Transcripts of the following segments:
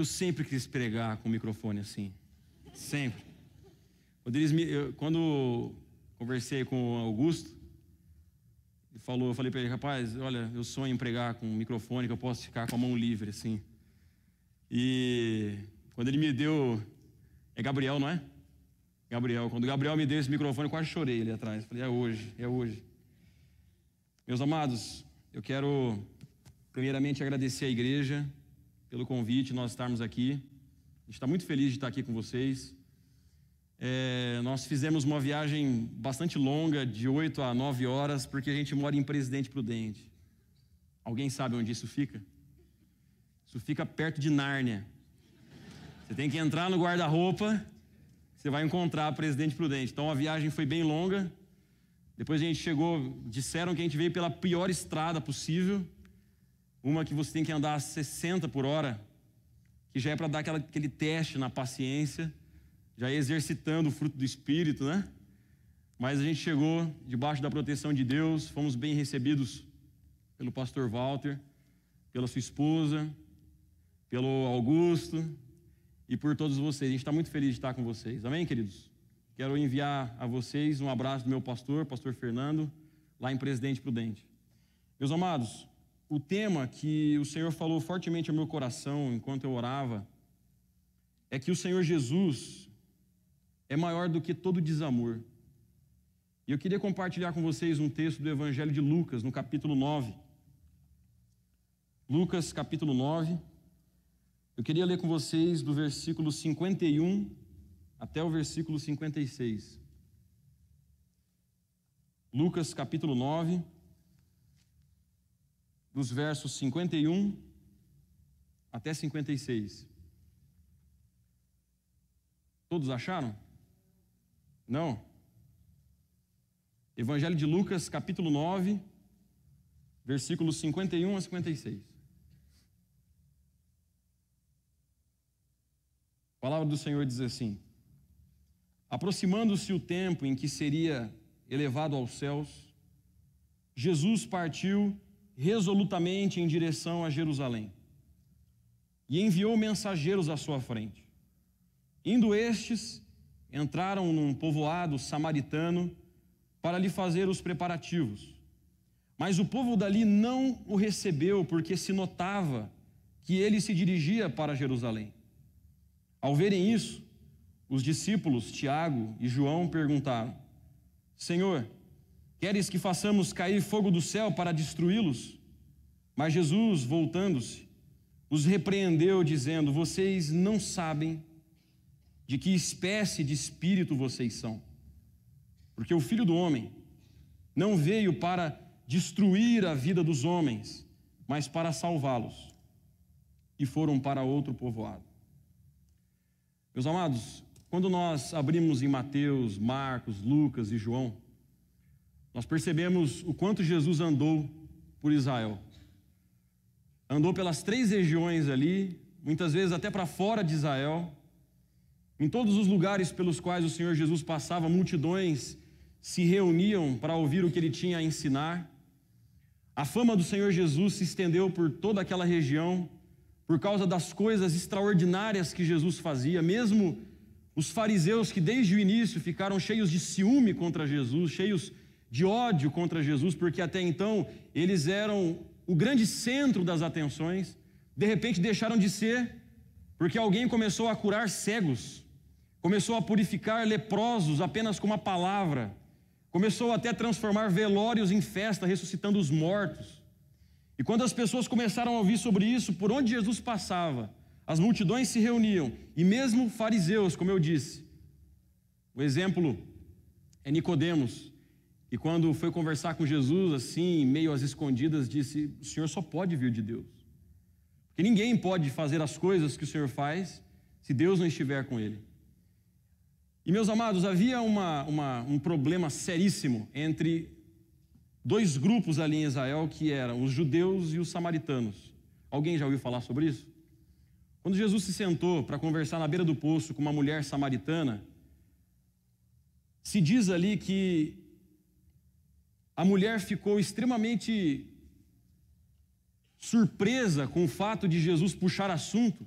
Eu sempre quis pregar com o microfone assim. Sempre. Quando conversei com o Augusto, eu falei para ele, rapaz, olha, eu sonho em pregar com um microfone que eu posso ficar com a mão livre, assim. E quando ele me deu, é Gabriel, não é? Gabriel, quando o Gabriel me deu esse microfone, eu quase chorei ali atrás. Falei, é hoje, é hoje. Meus amados, eu quero primeiramente agradecer à igreja pelo convite, nós estarmos aqui. A gente está muito feliz de estar aqui com vocês. Nós fizemos uma viagem bastante longa, de 8 a 9 horas, porque a gente mora em Presidente Prudente. Alguém sabe onde isso fica? Isso fica perto de Nárnia. Você tem que entrar no guarda-roupa, você vai encontrar Presidente Prudente. Então a viagem foi bem longa. Depois a gente chegou, disseram que a gente veio pela pior estrada possível, uma que você tem que andar a 60 por hora, que já é para dar aquele teste na paciência, já exercitando o fruto do Espírito, né? Mas a gente chegou debaixo da proteção de Deus, fomos bem recebidos pelo pastor Walter, pela sua esposa, pelo Augusto e por todos vocês. A gente está muito feliz de estar com vocês. Amém, queridos? Quero enviar a vocês um abraço do meu pastor Fernando, lá em Presidente Prudente. Meus amados, o tema que o Senhor falou fortemente ao meu coração enquanto eu orava é que o Senhor Jesus é maior do que todo desamor. E eu queria compartilhar com vocês um texto do Evangelho de Lucas, no capítulo 9. Lucas, capítulo 9. Eu queria ler com vocês do versículo 51 até o versículo 56. Lucas, capítulo 9, dos versos 51 até 56. Todos acharam? Não? Evangelho de Lucas, capítulo 9, versículos 51 a 56. A palavra do Senhor diz assim: aproximando-se o tempo em que seria elevado aos céus, Jesus partiu resolutamente em direção a Jerusalém e enviou mensageiros à sua frente. Indo estes, entraram num povoado samaritano para lhe fazer os preparativos. Mas o povo dali não o recebeu, porque se notava que ele se dirigia para Jerusalém. Ao verem isso, os discípulos Tiago e João perguntaram: Senhor, queres que façamos cair fogo do céu para destruí-los? Mas Jesus, voltando-se, os repreendeu, dizendo: vocês não sabem de que espécie de espírito vocês são. Porque o Filho do Homem não veio para destruir a vida dos homens, mas para salvá-los. E foram para outro povoado. Meus amados, quando nós abrimos em Mateus, Marcos, Lucas e João, nós percebemos o quanto Jesus andou por Israel. Andou pelas 3 regiões ali, muitas vezes até para fora de Israel. Em todos os lugares pelos quais o Senhor Jesus passava, multidões se reuniam para ouvir o que ele tinha a ensinar. A fama do Senhor Jesus se estendeu por toda aquela região, por causa das coisas extraordinárias que Jesus fazia. Mesmo os fariseus, que desde o início ficaram cheios de ciúme contra Jesus, cheios de ódio contra Jesus, porque até então eles eram o grande centro das atenções, de repente deixaram de ser, porque alguém começou a curar cegos, começou a purificar leprosos apenas com uma palavra, começou até a transformar velórios em festa, ressuscitando os mortos. E quando as pessoas começaram a ouvir sobre isso, por onde Jesus passava, as multidões se reuniam, e mesmo fariseus, como eu disse. O exemplo é Nicodemos, e quando foi conversar com Jesus, assim, meio às escondidas, disse: o Senhor só pode vir de Deus. Porque ninguém pode fazer as coisas que o Senhor faz se Deus não estiver com ele. E, meus amados, havia um problema seríssimo entre 2 grupos ali em Israel, que eram os judeus e os samaritanos. Alguém já ouviu falar sobre isso? Quando Jesus se sentou para conversar na beira do poço com uma mulher samaritana, se diz ali que a mulher ficou extremamente surpresa com o fato de Jesus puxar assunto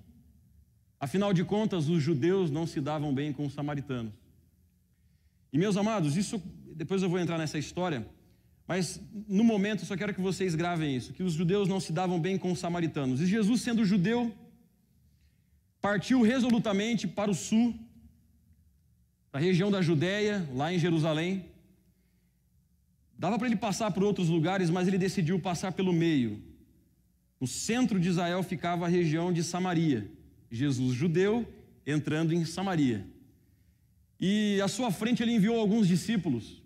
Afinal de contas, os judeus não se davam bem com os samaritanos. E, meus amados, isso, depois eu vou entrar nessa história, mas no momento eu só quero que vocês gravem isso, que os judeus não se davam bem com os samaritanos. E Jesus, sendo judeu, partiu resolutamente para o sul, para a região da Judéia, lá em Jerusalém. Dava para ele passar por outros lugares, mas ele decidiu passar pelo meio. No centro de Israel ficava a região de Samaria. Jesus, judeu, entrando em Samaria. E à sua frente ele enviou alguns discípulos.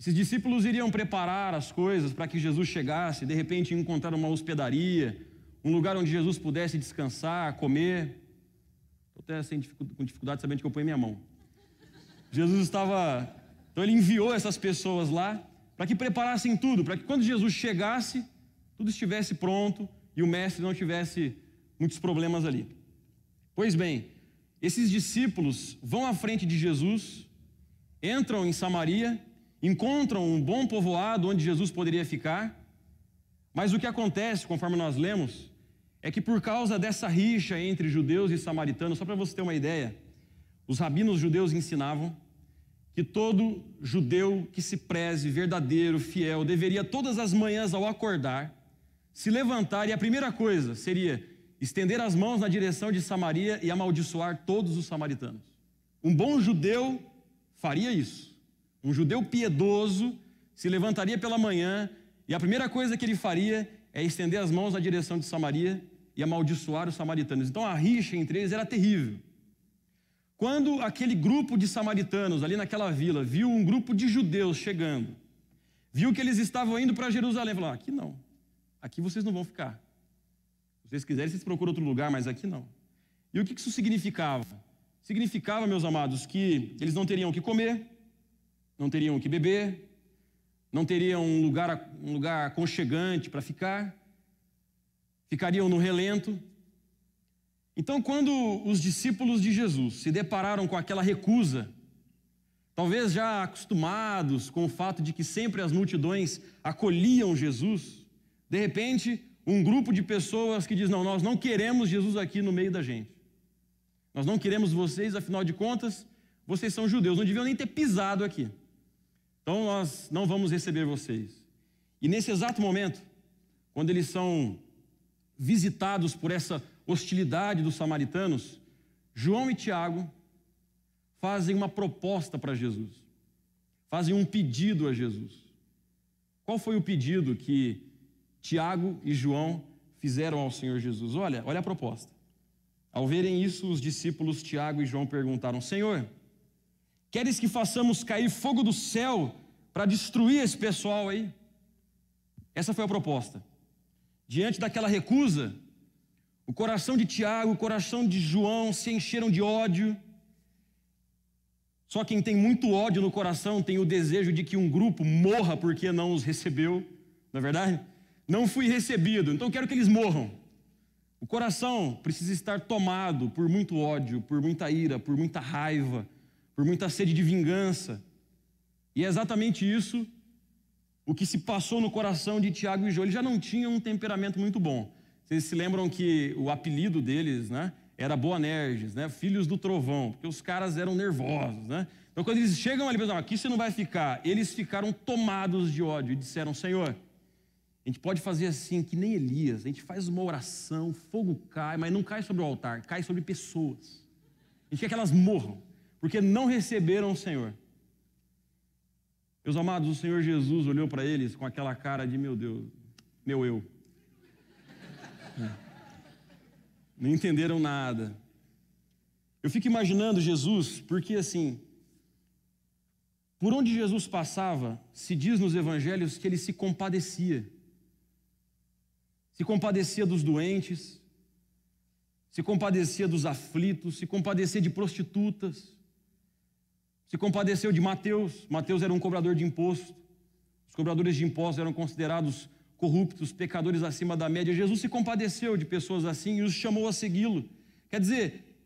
Esses discípulos iriam preparar as coisas para que Jesus chegasse, de repente encontrar uma hospedaria, um lugar onde Jesus pudesse descansar, comer. Estou até com dificuldade sabendo que eu ponho minha mão. Jesus estava... Então ele enviou essas pessoas lá para que preparassem tudo, para que quando Jesus chegasse, tudo estivesse pronto e o mestre não tivesse muitos problemas ali. Pois bem, esses discípulos vão à frente de Jesus, entram em Samaria, encontram um bom povoado onde Jesus poderia ficar, mas o que acontece, conforme nós lemos, é que por causa dessa rixa entre judeus e samaritanos, só para você ter uma ideia, os rabinos judeus ensinavam que todo judeu que se preze, verdadeiro, fiel, deveria todas as manhãs ao acordar, se levantar e a primeira coisa seria estender as mãos na direção de Samaria e amaldiçoar todos os samaritanos. Um bom judeu faria isso. Um judeu piedoso se levantaria pela manhã e a primeira coisa que ele faria é estender as mãos na direção de Samaria e amaldiçoar os samaritanos. Então a rixa entre eles era terrível. Quando aquele grupo de samaritanos ali naquela vila viu um grupo de judeus chegando, viu que eles estavam indo para Jerusalém, falou: aqui não, aqui vocês não vão ficar. Se vocês quiserem, vocês procuram outro lugar, mas aqui não. E o que isso significava? Significava, meus amados, que eles não teriam o que comer, não teriam o que beber, não teriam um lugar aconchegante para ficar, ficariam no relento. Então, quando os discípulos de Jesus se depararam com aquela recusa, talvez já acostumados com o fato de que sempre as multidões acolhiam Jesus, de repente, um grupo de pessoas que diz: não, nós não queremos Jesus aqui no meio da gente. Nós não queremos vocês, afinal de contas, vocês são judeus, não deviam nem ter pisado aqui. Então, nós não vamos receber vocês. E nesse exato momento, quando eles são visitados por essa hostilidade dos samaritanos, João e Tiago fazem uma proposta para Jesus, fazem um pedido a Jesus. Qual foi o pedido que Tiago e João fizeram ao Senhor Jesus? Olha a proposta. Ao verem isso, os discípulos Tiago e João perguntaram: Senhor, queres que façamos cair fogo do céu para destruir esse pessoal aí? Essa foi a proposta. Diante daquela recusa, o coração de Tiago, o coração de João se encheram de ódio. Só quem tem muito ódio no coração tem o desejo de que um grupo morra porque não os recebeu, não é verdade? Não fui recebido, então quero que eles morram. O coração precisa estar tomado por muito ódio, por muita ira, por muita raiva, por muita sede de vingança. E é exatamente isso o que se passou no coração de Tiago e João. Eles já não tinham um temperamento muito bom. Vocês se lembram que o apelido deles, né, era Boanerges, né, filhos do trovão, porque os caras eram nervosos, né? Então quando eles chegam ali, pensam: aqui você não vai ficar. Eles ficaram tomados de ódio e disseram: Senhor, a gente pode fazer assim, que nem Elias, a gente faz uma oração, fogo cai, mas não cai sobre o altar, cai sobre pessoas. A gente quer que elas morram, porque não receberam o Senhor. Meus amados, o Senhor Jesus olhou para eles com aquela cara de: meu Deus, meu eu. Não entenderam nada. Eu fico imaginando Jesus, porque assim, por onde Jesus passava, se diz nos evangelhos que ele se compadecia. Se compadecia dos doentes, se compadecia dos aflitos, se compadecia de prostitutas, se compadeceu de Mateus. Mateus era um cobrador de imposto. Os cobradores de impostos eram considerados corruptos, pecadores acima da média. Jesus se compadeceu de pessoas assim e os chamou a segui-lo. Quer dizer,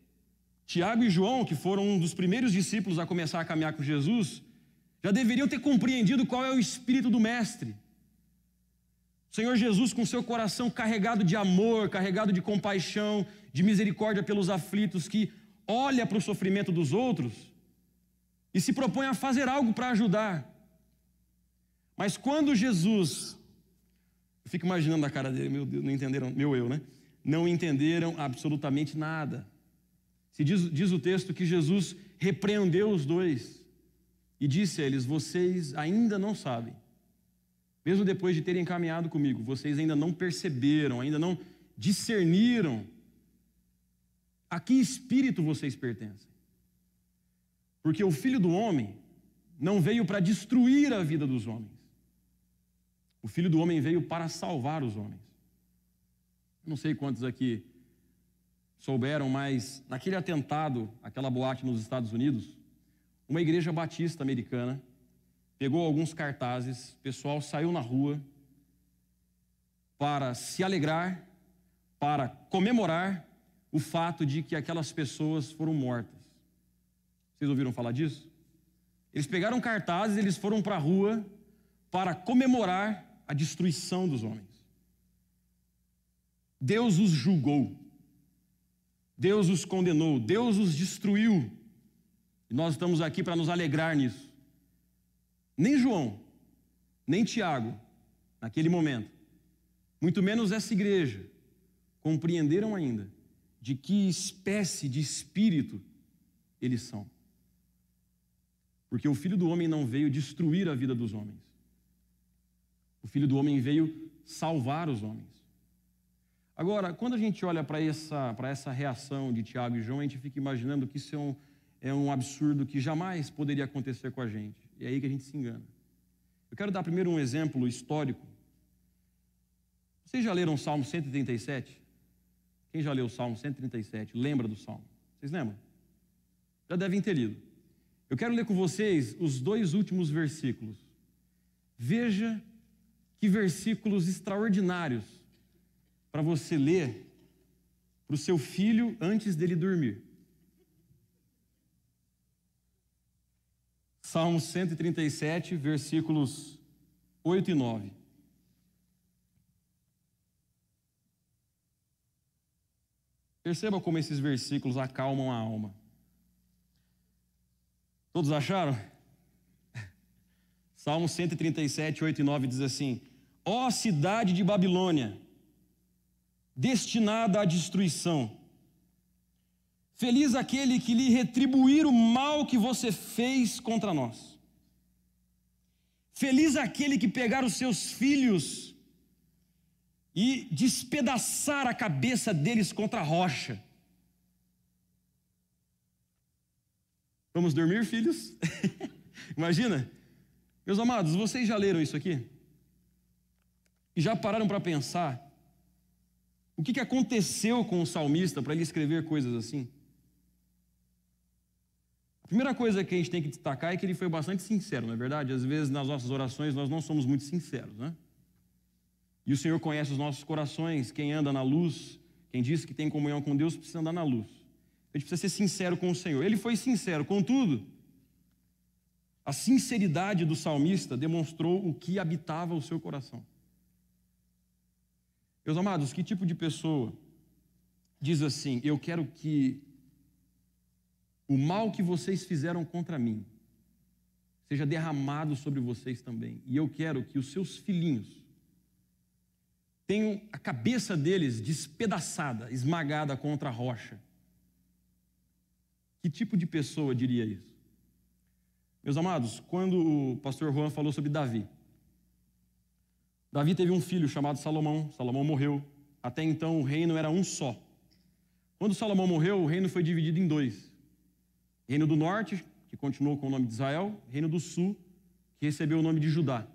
Tiago e João, que foram um dos primeiros discípulos a começar a caminhar com Jesus, já deveriam ter compreendido qual é o espírito do mestre. O Senhor Jesus, com seu coração carregado de amor, carregado de compaixão, de misericórdia pelos aflitos, que olha para o sofrimento dos outros e se propõe a fazer algo para ajudar. Mas quando Jesus, eu fico imaginando a cara dele, meu Deus, não entenderam, né? Não entenderam absolutamente nada. Diz o texto que Jesus repreendeu os dois e disse a eles: vocês ainda não sabem, mesmo depois de terem caminhado comigo, vocês ainda não perceberam, ainda não discerniram a que espírito vocês pertencem. Porque o Filho do Homem não veio para destruir a vida dos homens. O Filho do Homem veio para salvar os homens. Não sei quantos aqui souberam, mas naquele atentado, aquela boate nos Estados Unidos, uma igreja batista americana pegou alguns cartazes, o pessoal saiu na rua para se alegrar, para comemorar o fato de que aquelas pessoas foram mortas. Vocês ouviram falar disso? Eles pegaram cartazes, eles foram para a rua para comemorar a destruição dos homens. Deus os julgou, Deus os condenou, Deus os destruiu. E nós estamos aqui para nos alegrar nisso. Nem João, nem Tiago, naquele momento, muito menos essa igreja, compreenderam ainda de que espécie de espírito eles são. Porque o Filho do Homem não veio destruir a vida dos homens. O Filho do Homem veio salvar os homens. Agora, quando a gente olha para essa reação de Tiago e João, a gente fica imaginando que isso é um absurdo que jamais poderia acontecer com a gente. E é aí que a gente se engana. Eu quero dar primeiro um exemplo histórico. Vocês já leram o Salmo 137? Quem já leu o Salmo 137? Lembra do Salmo? Vocês lembram? Já devem ter lido. Eu quero ler com vocês os 2 últimos versículos. Veja que versículos extraordinários para você ler para o seu filho antes dele dormir. Salmo 137, versículos 8 e 9. Perceba como esses versículos acalmam a alma. Todos acharam? Salmo 137, 8 e 9 diz assim: ó cidade de Babilônia, destinada à destruição, feliz aquele que lhe retribuir o mal que você fez contra nós. Feliz aquele que pegar os seus filhos e despedaçar a cabeça deles contra a rocha. Vamos dormir, filhos? Imagina. Meus amados, vocês já leram isso aqui? E já pararam para pensar o que aconteceu com o salmista para ele escrever coisas assim? A primeira coisa que a gente tem que destacar é que ele foi bastante sincero, não é verdade? Às vezes nas nossas orações nós não somos muito sinceros, né? E o Senhor conhece os nossos corações, quem anda na luz, quem diz que tem comunhão com Deus precisa andar na luz. A gente precisa ser sincero com o Senhor. Ele foi sincero, contudo, a sinceridade do salmista demonstrou o que habitava o seu coração. Meus amados, que tipo de pessoa diz assim: eu quero que o mal que vocês fizeram contra mim seja derramado sobre vocês também, e eu quero que os seus filhinhos tenham a cabeça deles despedaçada, esmagada contra a rocha? Que tipo de pessoa diria isso? Meus amados, quando o pastor Juan falou sobre Davi teve um filho chamado Salomão. Salomão morreu. Até então o reino era um só. Quando Salomão morreu, o reino foi dividido em 2. Reino do norte, que continuou com o nome de Israel, reino do sul, que recebeu o nome de Judá.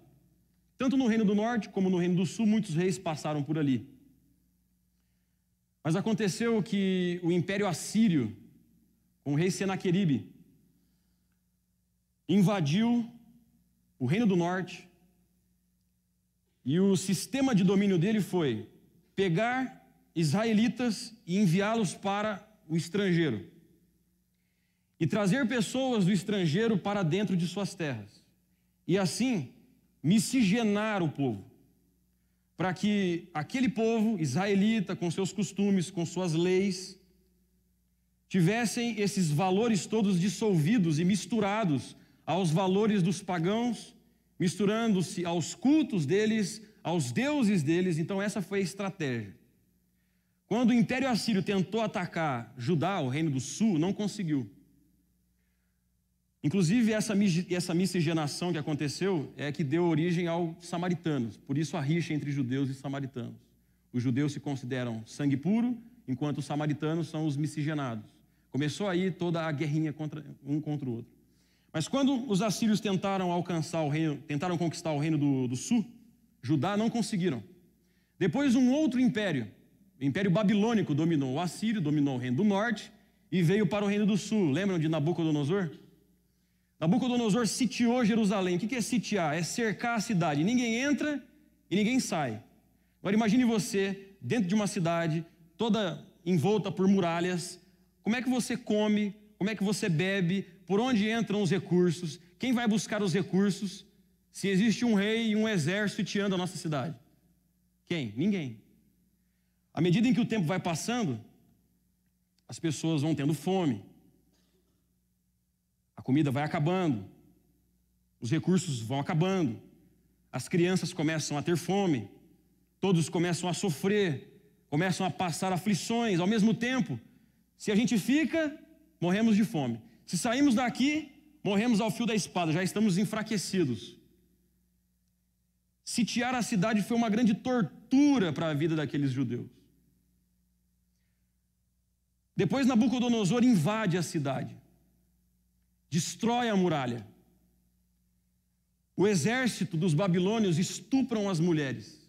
Tanto no reino do norte como no reino do sul, muitos reis passaram por ali. Mas aconteceu que o império assírio, com o rei Senaqueribe, invadiu o reino do norte, e o sistema de domínio dele foi pegar israelitas e enviá-los para o estrangeiro, e trazer pessoas do estrangeiro para dentro de suas terras, e assim miscigenar o povo, para que aquele povo israelita, com seus costumes, com suas leis, tivessem esses valores todos dissolvidos e misturados aos valores dos pagãos, misturando-se aos cultos deles, aos deuses deles. Então essa foi a estratégia. Quando o Império Assírio tentou atacar Judá, o reino do sul, não conseguiu. Inclusive essa miscigenação que aconteceu é que deu origem aos samaritanos. Por isso a rixa entre judeus e samaritanos. Os judeus se consideram sangue puro, enquanto os samaritanos são os miscigenados. Começou aí toda a guerrinha um contra o outro. Mas quando os assírios tentaram conquistar o reino do sul, Judá, não conseguiram. Depois um outro império, o Império Babilônico, dominou. O assírio dominou o reino do norte e veio para o reino do sul. Lembram de Nabucodonosor? Nabucodonosor sitiou Jerusalém. O que é sitiar? É cercar a cidade. Ninguém entra e ninguém sai. Agora imagine você dentro de uma cidade toda envolta por muralhas. Como é que você come? Como é que você bebe? Por onde entram os recursos? Quem vai buscar os recursos? Se existe um rei e um exército sitiando a nossa cidade. Quem? Ninguém. À medida em que o tempo vai passando, as pessoas vão tendo fome. A comida vai acabando. Os recursos vão acabando. As crianças começam a ter fome. Todos começam a sofrer. Começam a passar aflições. Ao mesmo tempo, se a gente fica, morremos de fome. Se saímos daqui, morremos ao fio da espada. Já estamos enfraquecidos. Sitiar a cidade foi uma grande tortura para a vida daqueles judeus. Depois Nabucodonosor invade a cidade, destrói a muralha. O exército dos babilônios estupram as mulheres,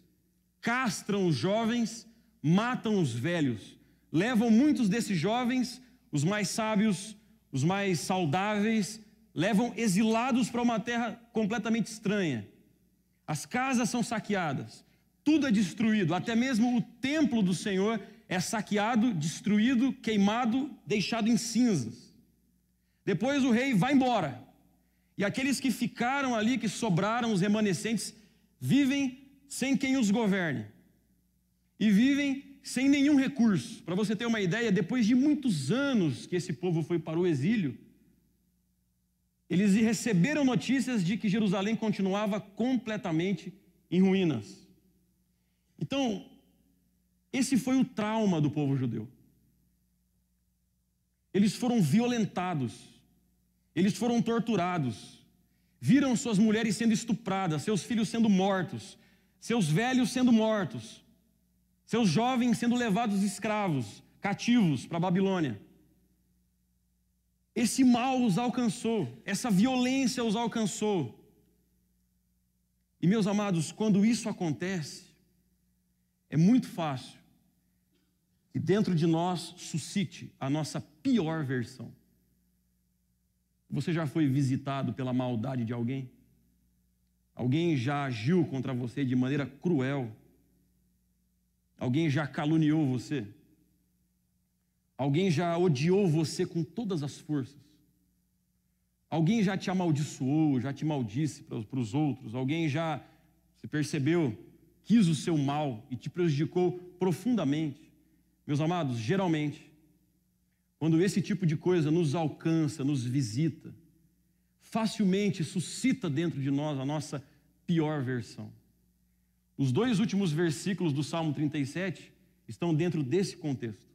castram os jovens, matam os velhos, levam muitos desses jovens, os mais sábios, os mais saudáveis, levam exilados para uma terra completamente estranha. As casas são saqueadas, tudo é destruído, até mesmo o templo do Senhor é saqueado, destruído, queimado, deixado em cinzas. Depois o rei vai embora. E aqueles que ficaram ali, que sobraram, os remanescentes, vivem sem quem os governe. E vivem sem nenhum recurso. Para você ter uma ideia, depois de muitos anos que esse povo foi para o exílio, eles receberam notícias de que Jerusalém continuava completamente em ruínas. Então, esse foi o trauma do povo judeu. Eles foram violentados, eles foram torturados, viram suas mulheres sendo estupradas, seus filhos sendo mortos, seus velhos sendo mortos, seus jovens sendo levados escravos, cativos para a Babilônia. Esse mal os alcançou, essa violência os alcançou. E meus amados, quando isso acontece, é muito fácil que dentro de nós suscite a nossa pior versão. Você já foi visitado pela maldade de alguém? Alguém já agiu contra você de maneira cruel? Alguém já caluniou você? Alguém já odiou você com todas as forças? Alguém já te amaldiçoou, já te maldisse para os outros? Alguém já, você percebeu, quis o seu mal e te prejudicou profundamente? Meus amados, geralmente, quando esse tipo de coisa nos alcança, nos visita, facilmente suscita dentro de nós a nossa pior versão. Os 2 últimos versículos do Salmo 37 estão dentro desse contexto.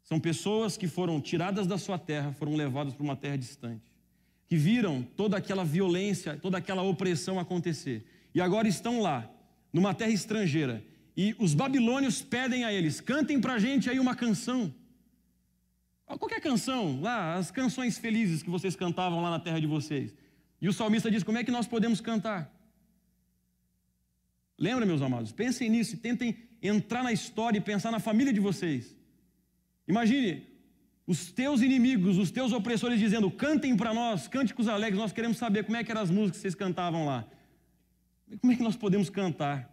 São pessoas que foram tiradas da sua terra, foram levadas para uma terra distante, que viram toda aquela violência, toda aquela opressão acontecer, e agora estão lá, numa terra estrangeira, e os babilônios pedem a eles: cantem para a gente aí uma canção. Qualquer canção, lá, as canções felizes que vocês cantavam lá na terra de vocês. E o salmista diz: como é que nós podemos cantar? Lembra, meus amados? Pensem nisso e tentem entrar na história e pensar na família de vocês. Imagine os teus inimigos, os teus opressores dizendo: cantem para nós, cânticos alegres, nós queremos saber como é que eram as músicas que vocês cantavam lá. Como é que nós podemos cantar?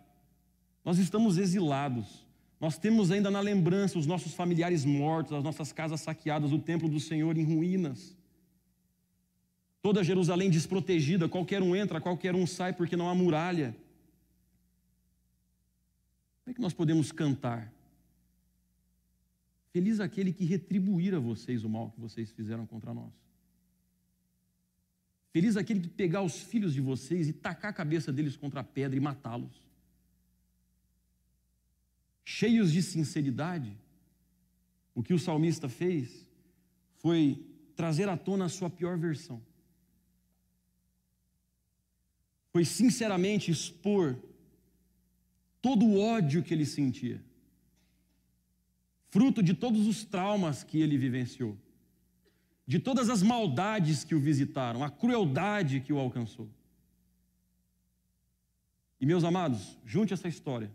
Nós estamos exilados, nós temos ainda na lembrança os nossos familiares mortos, as nossas casas saqueadas, o templo do Senhor em ruínas. Toda Jerusalém desprotegida, qualquer um entra, qualquer um sai, porque não há muralha. é que nós podemos cantar? Feliz aquele que retribuir a vocês o mal que vocês fizeram contra nós. Feliz aquele que pegar os filhos de vocês e tacar a cabeça deles contra a pedra e matá-los. Cheios de sinceridade, o que o salmista fez foi trazer à tona a sua pior versão. Foi sinceramente expor todo o ódio que ele sentia, fruto de todos os traumas que ele vivenciou, de todas as maldades que o visitaram, a crueldade que o alcançou. E, meus amados, junte essa história.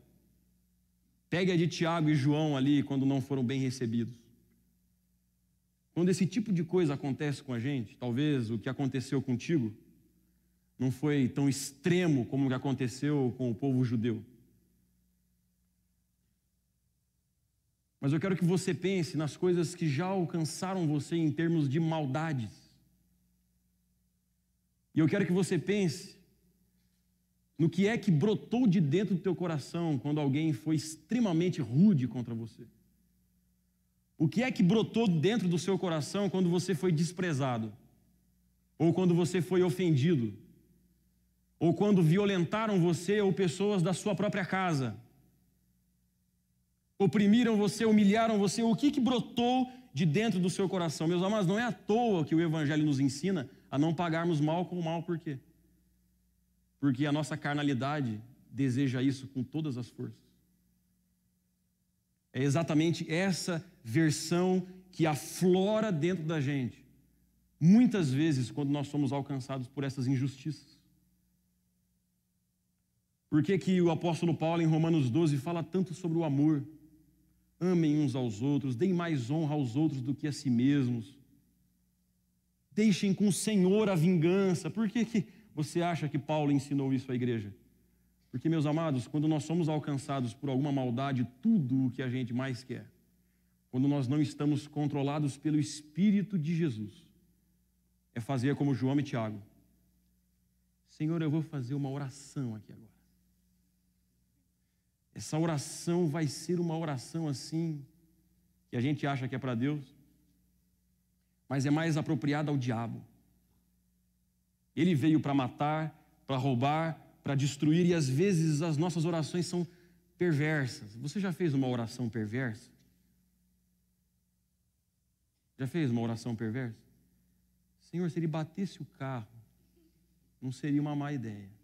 Pegue a de Tiago e João ali, quando não foram bem recebidos. Quando esse tipo de coisa acontece com a gente, talvez o que aconteceu contigo não foi tão extremo como o que aconteceu com o povo judeu. Mas eu quero que você pense nas coisas que já alcançaram você em termos de maldades. E eu quero que você pense no que é que brotou de dentro do teu coração quando alguém foi extremamente rude contra você. O que é que brotou dentro do seu coração quando você foi desprezado? Ou quando você foi ofendido? Ou quando violentaram você ou pessoas da sua própria casa? Oprimiram você, humilharam você? O que brotou de dentro do seu coração? Meus amados, não é à toa que o Evangelho nos ensina a não pagarmos mal com mal. Por quê? Porque a nossa carnalidade deseja isso com todas as forças. É exatamente essa versão que aflora dentro da gente, muitas vezes quando nós somos alcançados por essas injustiças. Por que que o apóstolo Paulo, em Romanos 12, fala tanto sobre o amor? Amem uns aos outros, deem mais honra aos outros do que a si mesmos. Deixem com o Senhor a vingança. Por que que você acha que Paulo ensinou isso à igreja? Porque, meus amados, quando nós somos alcançados por alguma maldade, tudo o que a gente mais quer, quando nós não estamos controlados pelo Espírito de Jesus, é fazer como João e Tiago. Senhor, eu vou fazer uma oração aqui agora. Essa oração vai ser uma oração assim, que a gente acha que é para Deus, mas é mais apropriada ao diabo. Ele veio para matar, para roubar, para destruir, e às vezes as nossas orações são perversas. Você já fez uma oração perversa? Já fez uma oração perversa? Senhor, se ele batesse o carro, não seria uma má ideia.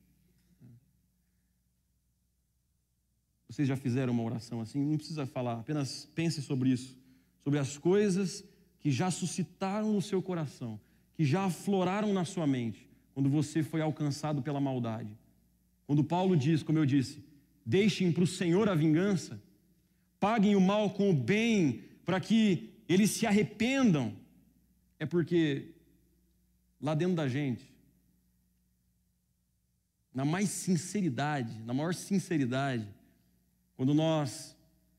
Vocês já fizeram uma oração assim? Não precisa falar, apenas pense sobre isso, sobre as coisas que já suscitaram no seu coração, que já afloraram na sua mente, quando você foi alcançado pela maldade. Quando Paulo diz, como eu disse, deixem para o Senhor a vingança, paguem o mal com o bem, para que eles se arrependam, é porque lá dentro da gente, na mais sinceridade, na maior sinceridade, quando nós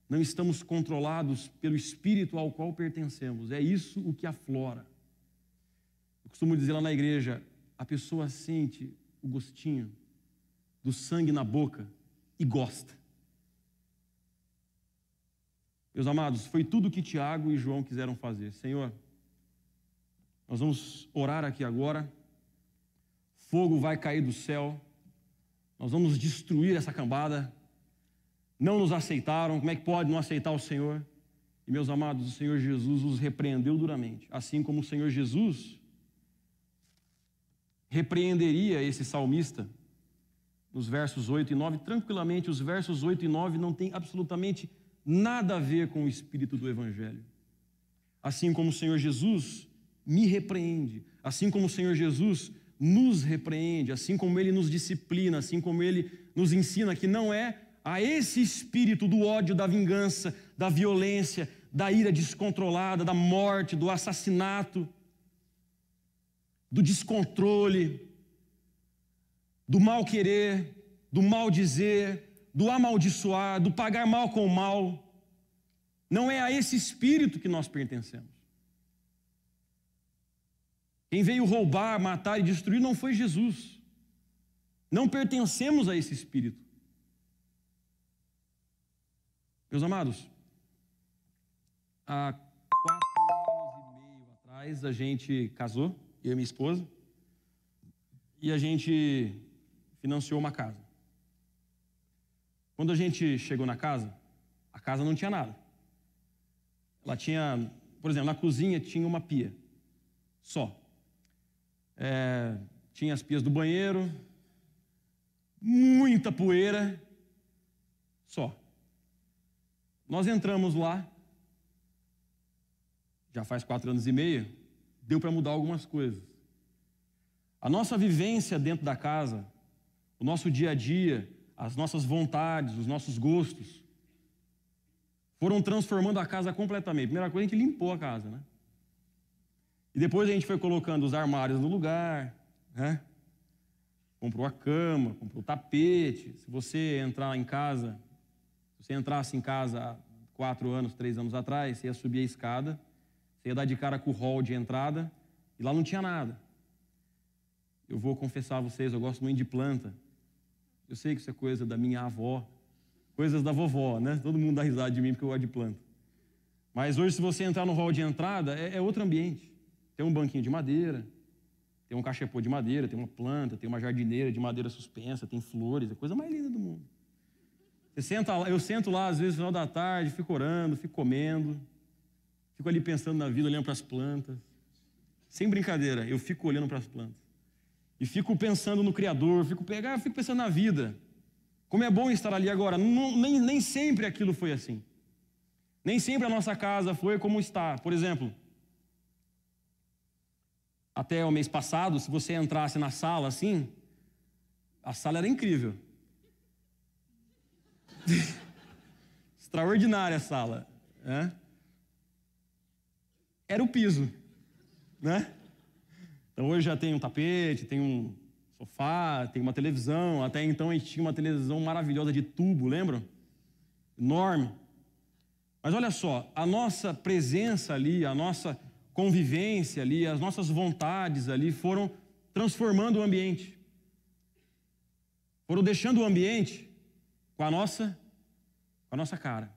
não estamos controlados pelo Espírito ao qual pertencemos, é isso o que aflora. Eu costumo dizer lá na igreja, a pessoa sente o gostinho do sangue na boca e gosta. Meus amados, foi tudo que Tiago e João quiseram fazer. Senhor, nós vamos orar aqui agora, fogo vai cair do céu, nós vamos destruir essa cambada. Não nos aceitaram, como é que pode não aceitar o Senhor? E, meus amados, o Senhor Jesus os repreendeu duramente, assim como o Senhor Jesus repreenderia esse salmista nos versos 8 e 9, tranquilamente. Os versos 8 e 9 não têm absolutamente nada a ver com o espírito do Evangelho. Assim como o Senhor Jesus me repreende, assim como o Senhor Jesus nos repreende, assim como Ele nos disciplina, assim como Ele nos ensina que não é a esse espírito do ódio, da vingança, da violência, da ira descontrolada, da morte, do assassinato, do descontrole, do mal querer, do mal dizer, do amaldiçoar, do pagar mal com mal. Não é a esse espírito que nós pertencemos. Quem veio roubar, matar e destruir não foi Jesus. Não pertencemos a esse espírito. Meus amados, há 4 anos e meio atrás a gente casou, eu e minha esposa, e a gente financiou uma casa. Quando a gente chegou na casa, a casa não tinha nada. Ela tinha, por exemplo, na cozinha tinha uma pia, só. Tinha as pias do banheiro, muita poeira, só. Nós entramos lá, já faz 4 anos e meio, deu para mudar algumas coisas. A nossa vivência dentro da casa, o nosso dia a dia, as nossas vontades, os nossos gostos, foram transformando a casa completamente. Primeira coisa, a gente limpou a casa, né? E depois a gente foi colocando os armários no lugar, né? Comprou a cama, comprou o tapete. Se você entrar em casa, se você entrasse em casa há 4 anos, 3 anos atrás, você ia subir a escada, você ia dar de cara com o hall de entrada, e lá não tinha nada. Eu vou confessar a vocês, eu gosto muito de planta. Eu sei que isso é coisa da minha avó, coisas da vovó, né? Todo mundo dá risada de mim porque eu gosto de planta. Mas hoje, se você entrar no hall de entrada, é outro ambiente. Tem um banquinho de madeira, tem um cachepô de madeira, tem uma planta, tem uma jardineira de madeira suspensa, tem flores, é a coisa mais linda do mundo. Você senta lá, eu sento lá, às vezes, no final da tarde, fico orando, fico comendo, fico ali pensando na vida, olhando para as plantas. Sem brincadeira, eu fico olhando para as plantas. E fico pensando no Criador, fico pensando na vida. Como é bom estar ali agora. Nem sempre aquilo foi assim. Nem sempre a nossa casa foi como está. Por exemplo, até o mês passado, se você entrasse na sala assim, a sala era incrível. Extraordinária a sala, né? Era o piso, né? Então hoje já tem um tapete, tem um sofá, tem uma televisão. Até então a gente tinha uma televisão maravilhosa de tubo, lembram? Enorme. Mas olha só, a nossa presença ali, a nossa convivência ali, as nossas vontades ali foram transformando o ambiente. Foram deixando o ambiente com a nossa cara.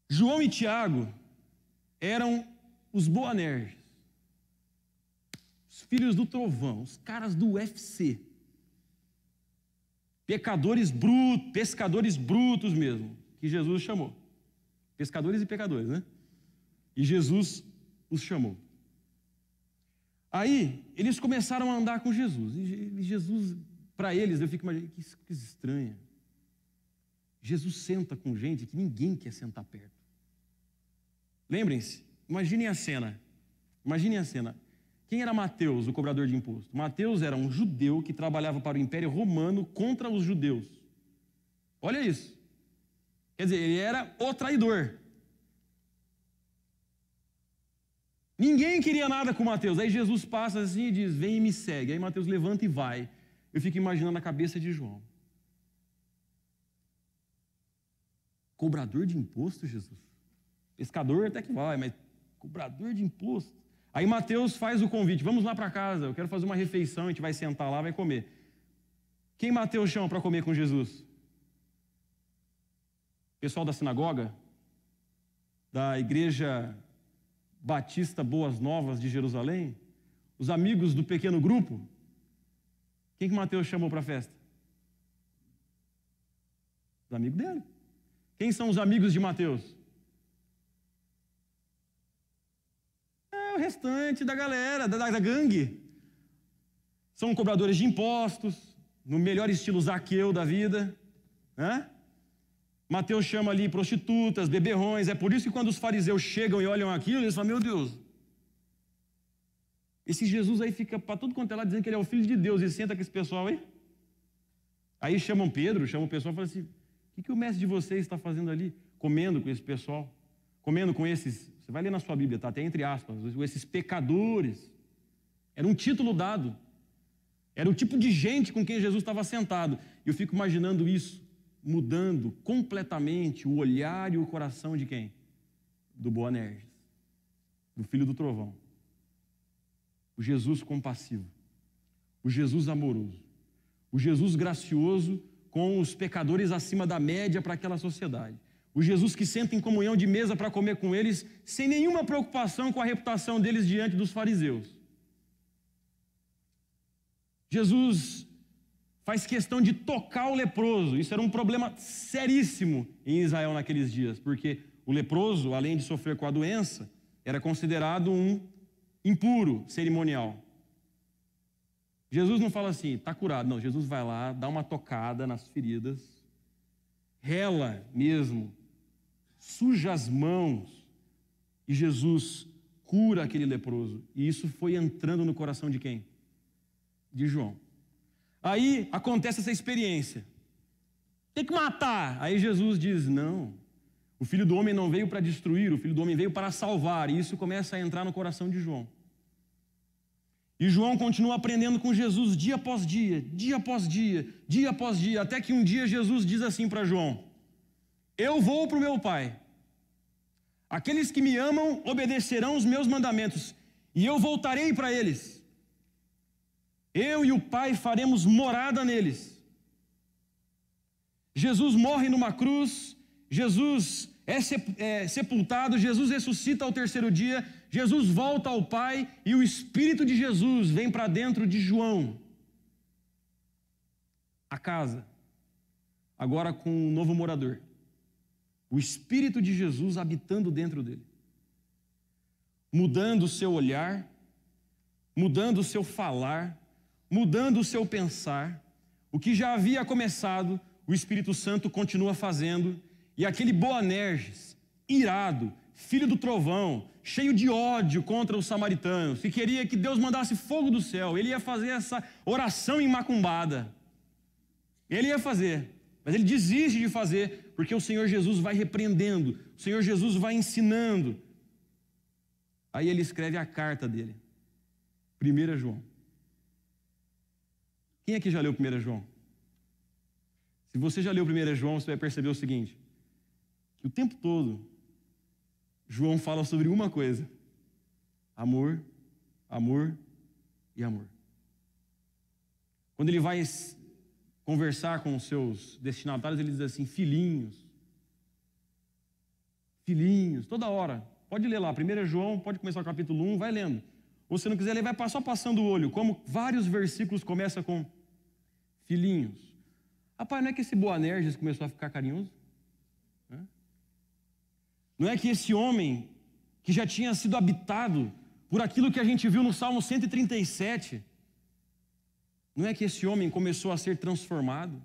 João e Tiago eram os Boanerges, os filhos do trovão, os caras do UFC. Pescadores brutos mesmo, que Jesus chamou. Pescadores e pecadores, né? E Jesus os chamou. Aí, eles começaram a andar com Jesus. E Jesus, para eles, eu fico imaginando, que coisa estranha. Jesus senta com gente que ninguém quer sentar perto. Lembrem-se, imaginem a cena. Quem era Mateus, o cobrador de imposto? Mateus era um judeu que trabalhava para o Império Romano contra os judeus. Olha isso. Quer dizer, ele era o traidor. Ninguém queria nada com Mateus. Aí Jesus passa assim e diz, vem e me segue. Aí Mateus levanta e vai. Eu fico imaginando a cabeça de João. Cobrador de imposto, Jesus? Pescador até que vai, mas cobrador de imposto? Aí Mateus faz o convite, vamos lá para casa, eu quero fazer uma refeição, a gente vai sentar lá, vai comer. Quem Mateus chama para comer com Jesus? Pessoal da sinagoga? Da igreja Batista Boas Novas de Jerusalém? Os amigos do pequeno grupo? Quem que Mateus chamou para a festa? Os amigos dele. Quem são os amigos de Mateus? O restante da galera, da gangue. São cobradores de impostos, no melhor estilo Zaqueu da vida, né? Mateus chama ali prostitutas, beberrões. É por isso que quando os fariseus chegam e olham aquilo, eles falam, meu Deus, esse Jesus aí fica para tudo quanto é lá dizendo que ele é o Filho de Deus e senta com esse pessoal aí. Aí chamam Pedro, chamam o pessoal e falam assim, o que o mestre de vocês está fazendo ali? Comendo com esse pessoal, comendo com esses, você vai ler na sua Bíblia, tá? Até entre aspas, esses pecadores. Era um título dado. Era o tipo de gente com quem Jesus estava sentado. E eu fico imaginando isso, mudando completamente o olhar e o coração de quem? Do Boanerges, do filho do trovão. O Jesus compassivo, o Jesus amoroso, o Jesus gracioso com os pecadores acima da média para aquela sociedade. O Jesus que senta em comunhão de mesa para comer com eles, sem nenhuma preocupação com a reputação deles diante dos fariseus. Jesus faz questão de tocar o leproso. Isso era um problema seríssimo em Israel naqueles dias, porque o leproso, além de sofrer com a doença, era considerado um impuro cerimonial. Jesus não fala assim, está curado. Não, Jesus vai lá, dá uma tocada nas feridas, rela mesmo, suja as mãos, e Jesus cura aquele leproso. E isso foi entrando no coração de quem? De João. Aí acontece essa experiência. Tem que matar. Aí Jesus diz, não, o Filho do Homem não veio para destruir, o Filho do Homem veio para salvar. E isso começa a entrar no coração de João. E João continua aprendendo com Jesus dia após dia, dia após dia, dia após dia, até que um dia Jesus diz assim para João, eu vou para o meu Pai. Aqueles que me amam obedecerão os meus mandamentos, e eu voltarei para eles. Eu e o Pai faremos morada neles. Jesus morre numa cruz, Jesus é sepultado, Jesus ressuscita ao terceiro dia, Jesus volta ao Pai e o Espírito de Jesus vem para dentro de João. A casa, agora com um novo morador. O Espírito de Jesus habitando dentro dele. Mudando o seu olhar, mudando o seu falar, mudando o seu pensar. O que já havia começado, o Espírito Santo continua fazendo. E aquele Boanerges, irado, filho do trovão, cheio de ódio contra os samaritanos, que queria que Deus mandasse fogo do céu, ele ia fazer essa oração imacumbada. Ele ia fazer, mas ele desiste de fazer, porque o Senhor Jesus vai repreendendo, o Senhor Jesus vai ensinando. Aí ele escreve a carta dele, 1 João. Quem aqui já leu 1 João? Se você já leu 1 João, você vai perceber o seguinte, que o tempo todo, João fala sobre uma coisa, amor, amor e amor. Quando ele vai conversar com os seus destinatários, ele diz assim, filhinhos, toda hora. Pode ler lá, 1 João, pode começar o capítulo 1, vai lendo. Ou se não quiser ler, vai só passando o olho, como vários versículos começam com filhinhos. Rapaz, não é que esse Boanerges começou a ficar carinhoso? Não é que esse homem, que já tinha sido habitado por aquilo que a gente viu no Salmo 137, não é que esse homem começou a ser transformado?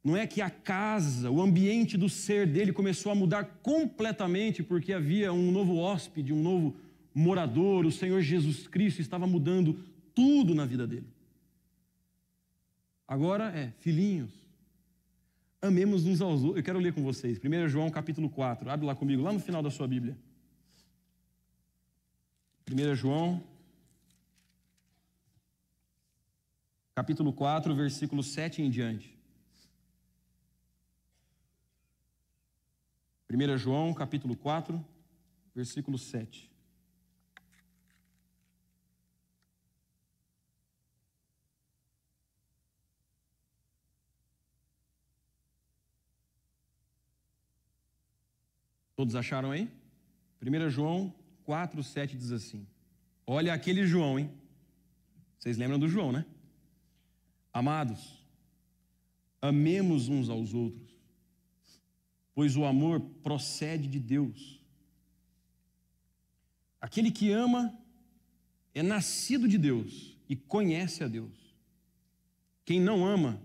Não é que a casa, o ambiente do ser dele começou a mudar completamente porque havia um novo hóspede, um novo morador, o Senhor Jesus Cristo estava mudando tudo na vida dele. Agora filhinhos, amemos uns aos outros. Eu quero ler com vocês, 1 João capítulo 4, abre lá comigo, lá no final da sua Bíblia. 1 João, capítulo 4, versículo 7 em diante. 1 João, capítulo 4, versículo 7. Todos acharam aí? 1 João 4, 7 diz assim. Olha aquele João, hein? Vocês lembram do João, né? Amados, amemos uns aos outros, pois o amor procede de Deus. Aquele que ama é nascido de Deus e conhece a Deus. Quem não ama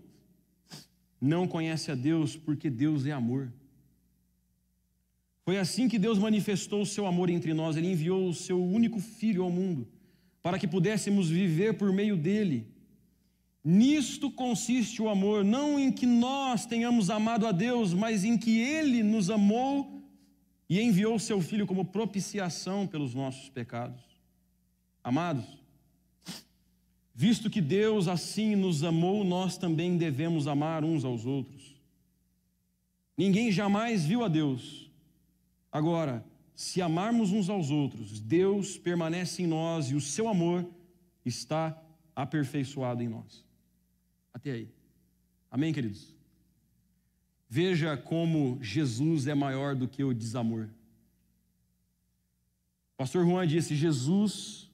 não conhece a Deus, porque Deus é amor. Foi assim que Deus manifestou o seu amor entre nós. Ele enviou o seu único Filho ao mundo, para que pudéssemos viver por meio dele. Nisto consiste o amor, não em que nós tenhamos amado a Deus, mas em que ele nos amou e enviou o seu Filho como propiciação pelos nossos pecados. Amados, visto que Deus assim nos amou, nós também devemos amar uns aos outros. Ninguém jamais viu a Deus. Agora, se amarmos uns aos outros, Deus permanece em nós e o seu amor está aperfeiçoado em nós. Até aí. Amém, queridos? Veja como Jesus é maior do que o desamor. O pastor Juan disse: Jesus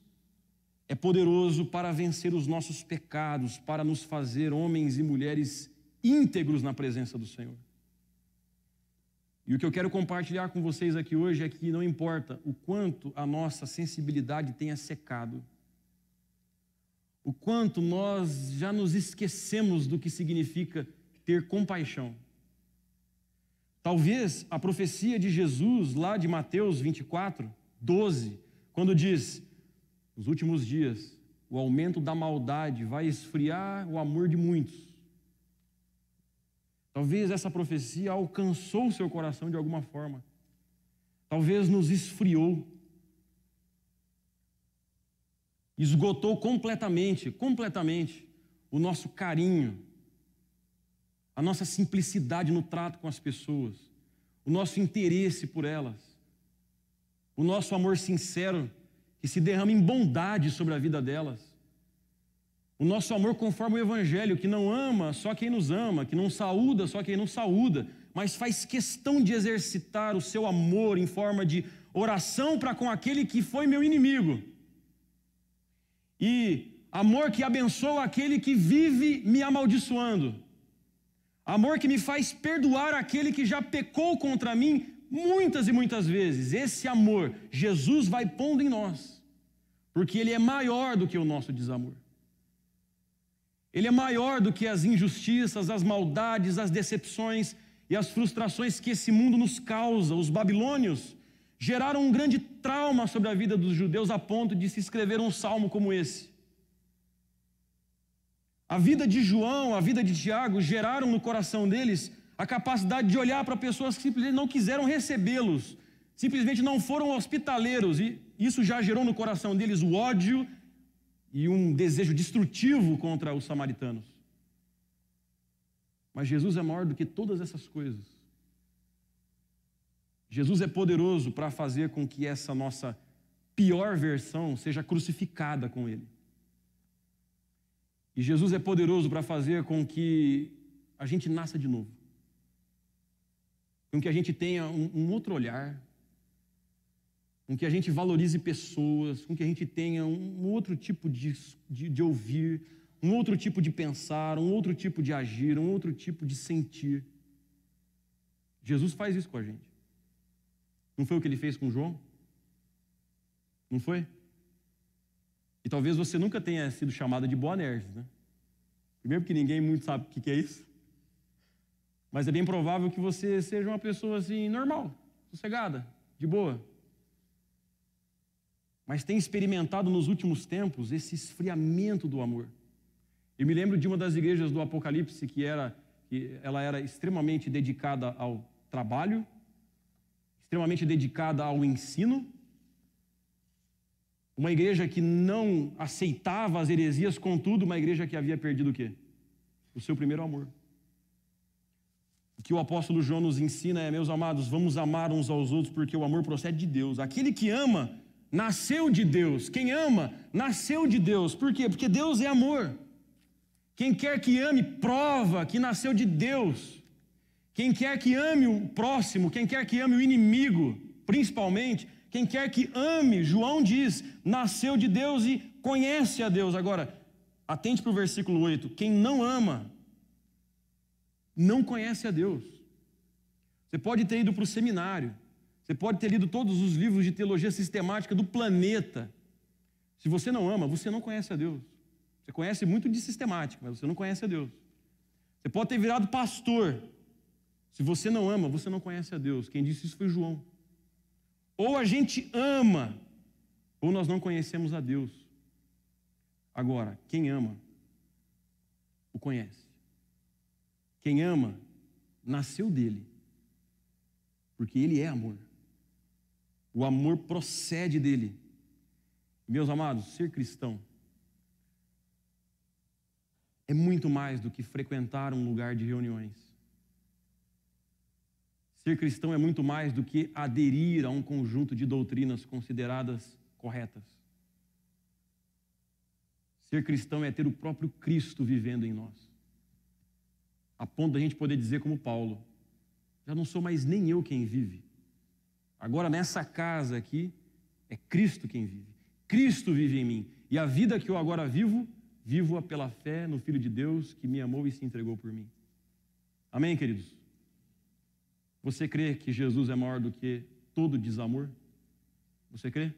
é poderoso para vencer os nossos pecados, para nos fazer homens e mulheres íntegros na presença do Senhor. E o que eu quero compartilhar com vocês aqui hoje é que não importa o quanto a nossa sensibilidade tenha secado, o quanto nós já nos esquecemos do que significa ter compaixão. Talvez a profecia de Jesus, lá de Mateus 24, 12, quando diz: nos últimos dias, o aumento da maldade vai esfriar o amor de muitos. Talvez essa profecia alcançou o seu coração de alguma forma. Talvez nos esfriou. Esgotou completamente o nosso carinho, a nossa simplicidade no trato com as pessoas, o nosso interesse por elas, o nosso amor sincero que se derrama em bondade sobre a vida delas, o nosso amor conforme o Evangelho, que não ama só quem nos ama, que não saúda só quem nos saúda, mas faz questão de exercitar o seu amor em forma de oração para com aquele que foi meu inimigo, e amor que abençoa aquele que vive me amaldiçoando, amor que me faz perdoar aquele que já pecou contra mim muitas e muitas vezes. Esse amor Jesus vai pondo em nós, porque Ele é maior do que o nosso desamor. Ele é maior do que as injustiças, as maldades, as decepções e as frustrações que esse mundo nos causa. Os babilônios geraram um grande trauma sobre a vida dos judeus a ponto de se escrever um salmo como esse. A vida de João, a vida de Tiago geraram no coração deles a capacidade de olhar para pessoas que simplesmente não quiseram recebê-los, simplesmente não foram hospitaleiros, e isso já gerou no coração deles o ódio e um desejo destrutivo contra os samaritanos. Mas Jesus é maior do que todas essas coisas. Jesus é poderoso para fazer com que essa nossa pior versão seja crucificada com Ele. E Jesus é poderoso para fazer com que a gente nasça de novo, com que a gente tenha um outro olhar, com que a gente valorize pessoas, com que a gente tenha um outro tipo de ouvir, um outro tipo de pensar, um outro tipo de agir, um outro tipo de sentir. Jesus faz isso com a gente. Não foi o que Ele fez com João? Não foi? E talvez você nunca tenha sido chamado de Boanerges, né? Primeiro porque ninguém muito sabe o que é isso. Mas é bem provável que você seja uma pessoa assim, normal, sossegada, de boa. Mas tem experimentado nos últimos tempos esse esfriamento do amor. Eu me lembro de uma das igrejas do Apocalipse que ela era extremamente dedicada ao trabalho, extremamente dedicada ao ensino, uma igreja que não aceitava as heresias, contudo, uma igreja que havia perdido o quê? O seu primeiro amor. O que o apóstolo João nos ensina é: meus amados, vamos amar uns aos outros, porque o amor procede de Deus. Aquele que ama, nasceu de Deus. Quem ama, nasceu de Deus. Por quê? Porque Deus é amor. Quem quer que ame, prova que nasceu de Deus. Quem quer que ame o próximo, quem quer que ame o inimigo, principalmente, quem quer que ame, João diz, nasceu de Deus e conhece a Deus. Agora, atente para o versículo 8. Quem não ama, não conhece a Deus. Você pode ter ido para o seminário, você pode ter lido todos os livros de teologia sistemática do planeta. Se você não ama, você não conhece a Deus. Você conhece muito de sistemática, mas você não conhece a Deus. Você pode ter virado pastor. Se você não ama, você não conhece a Deus. Quem disse isso foi João. Ou a gente ama, ou nós não conhecemos a Deus. Agora, quem ama, o conhece. Quem ama, nasceu dele. Porque ele é amor. O amor procede dele. Meus amados, ser cristão é muito mais do que frequentar um lugar de reuniões. Ser cristão é muito mais do que aderir a um conjunto de doutrinas consideradas corretas. Ser cristão é ter o próprio Cristo vivendo em nós. a ponto da gente poder dizer como Paulo, já não sou mais nem eu quem vive. Agora nessa casa aqui, é Cristo quem vive. Cristo vive em mim. E a vida que eu agora vivo, vivo-a pela fé no Filho de Deus que me amou e se entregou por mim. Amém, queridos? Você crê que Jesus é maior do que todo desamor? Você crê?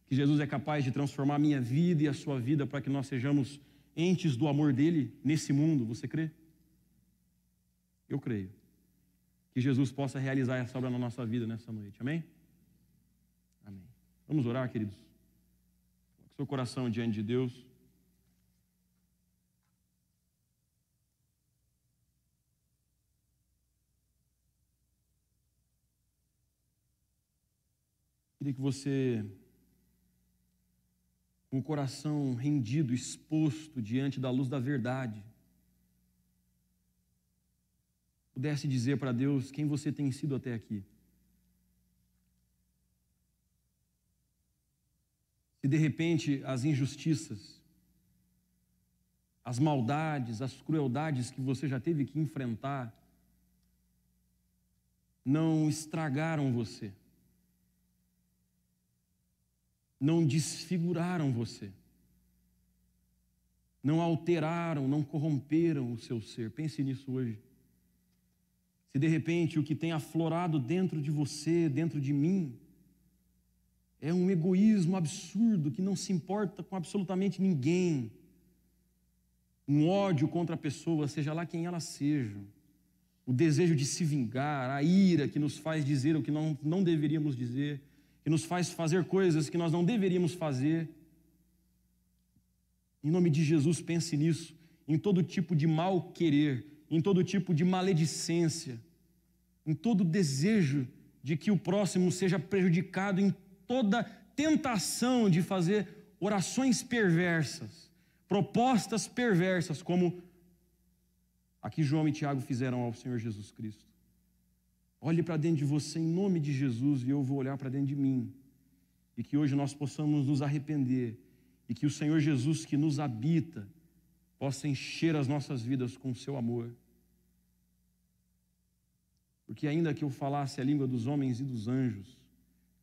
Que Jesus é capaz de transformar a minha vida e a sua vida para que nós sejamos entes do amor dele nesse mundo? Você crê? Eu creio. Que Jesus possa realizar essa obra na nossa vida nessa noite. Amém? Amém. Vamos orar, queridos? Coloque seu coração diante de Deus. Queria que você, com o coração rendido, exposto diante da luz da verdade, pudesse dizer para Deus quem você tem sido até aqui. Se de repente as injustiças, as maldades, as crueldades que você já teve que enfrentar não estragaram você, não desfiguraram você, não alteraram, não corromperam o seu ser. Pense nisso hoje. Se de repente o que tem aflorado dentro de você, dentro de mim, é um egoísmo absurdo que não se importa com absolutamente ninguém, um ódio contra a pessoa, seja lá quem ela seja, o desejo de se vingar, a ira que nos faz dizer o que não deveríamos dizer, que nos faz fazer coisas que nós não deveríamos fazer. Em nome de Jesus, pense nisso, em todo tipo de mal querer, em todo tipo de maledicência, em todo desejo de que o próximo seja prejudicado, em toda tentação de fazer orações perversas, propostas perversas, como a que João e Tiago fizeram ao Senhor Jesus Cristo. Olhe para dentro de você em nome de Jesus e eu vou olhar para dentro de mim. E que hoje nós possamos nos arrepender e que o Senhor Jesus que nos habita possa encher as nossas vidas com o seu amor. Porque ainda que eu falasse a língua dos homens e dos anjos,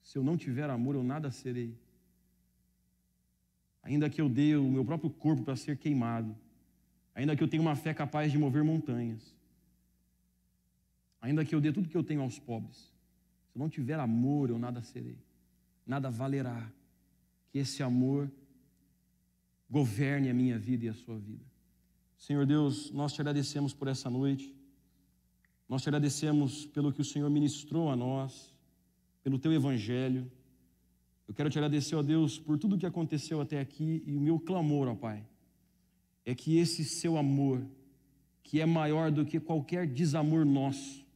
se eu não tiver amor, eu nada serei. Ainda que eu dê o meu próprio corpo para ser queimado, ainda que eu tenha uma fé capaz de mover montanhas, ainda que eu dê tudo que eu tenho aos pobres, se eu não tiver amor, eu nada serei, nada valerá. Que esse amor governe a minha vida e a sua vida. Senhor Deus, nós te agradecemos por essa noite, nós te agradecemos pelo que o Senhor ministrou a nós, pelo teu evangelho. Eu quero te agradecer, ó Deus, por tudo que aconteceu até aqui, e o meu clamor, ó Pai, é que esse seu amor, que é maior do que qualquer desamor nosso,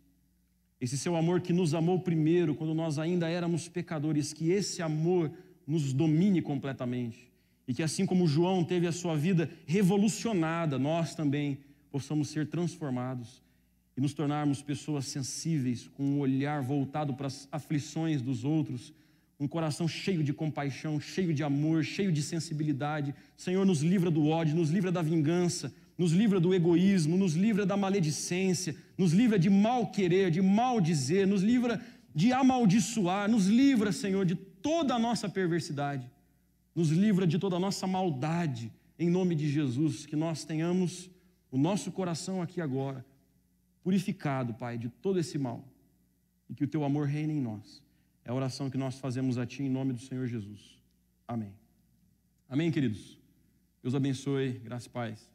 esse seu amor que nos amou primeiro, quando nós ainda éramos pecadores, que esse amor nos domine completamente, e que assim como João teve a sua vida revolucionada, nós também possamos ser transformados e nos tornarmos pessoas sensíveis, com um olhar voltado para as aflições dos outros, um coração cheio de compaixão, cheio de amor, cheio de sensibilidade. Senhor, nos livra do ódio, nos livra da vingança, nos livra do egoísmo, nos livra da maledicência, nos livra de mal querer, de mal dizer, nos livra de amaldiçoar, nos livra, Senhor, de toda a nossa perversidade, nos livra de toda a nossa maldade, em nome de Jesus, que nós tenhamos o nosso coração aqui agora purificado, Pai, de todo esse mal, e que o teu amor reine em nós. É a oração que nós fazemos a ti em nome do Senhor Jesus. Amém. Amém, queridos? Deus abençoe, graça e paz.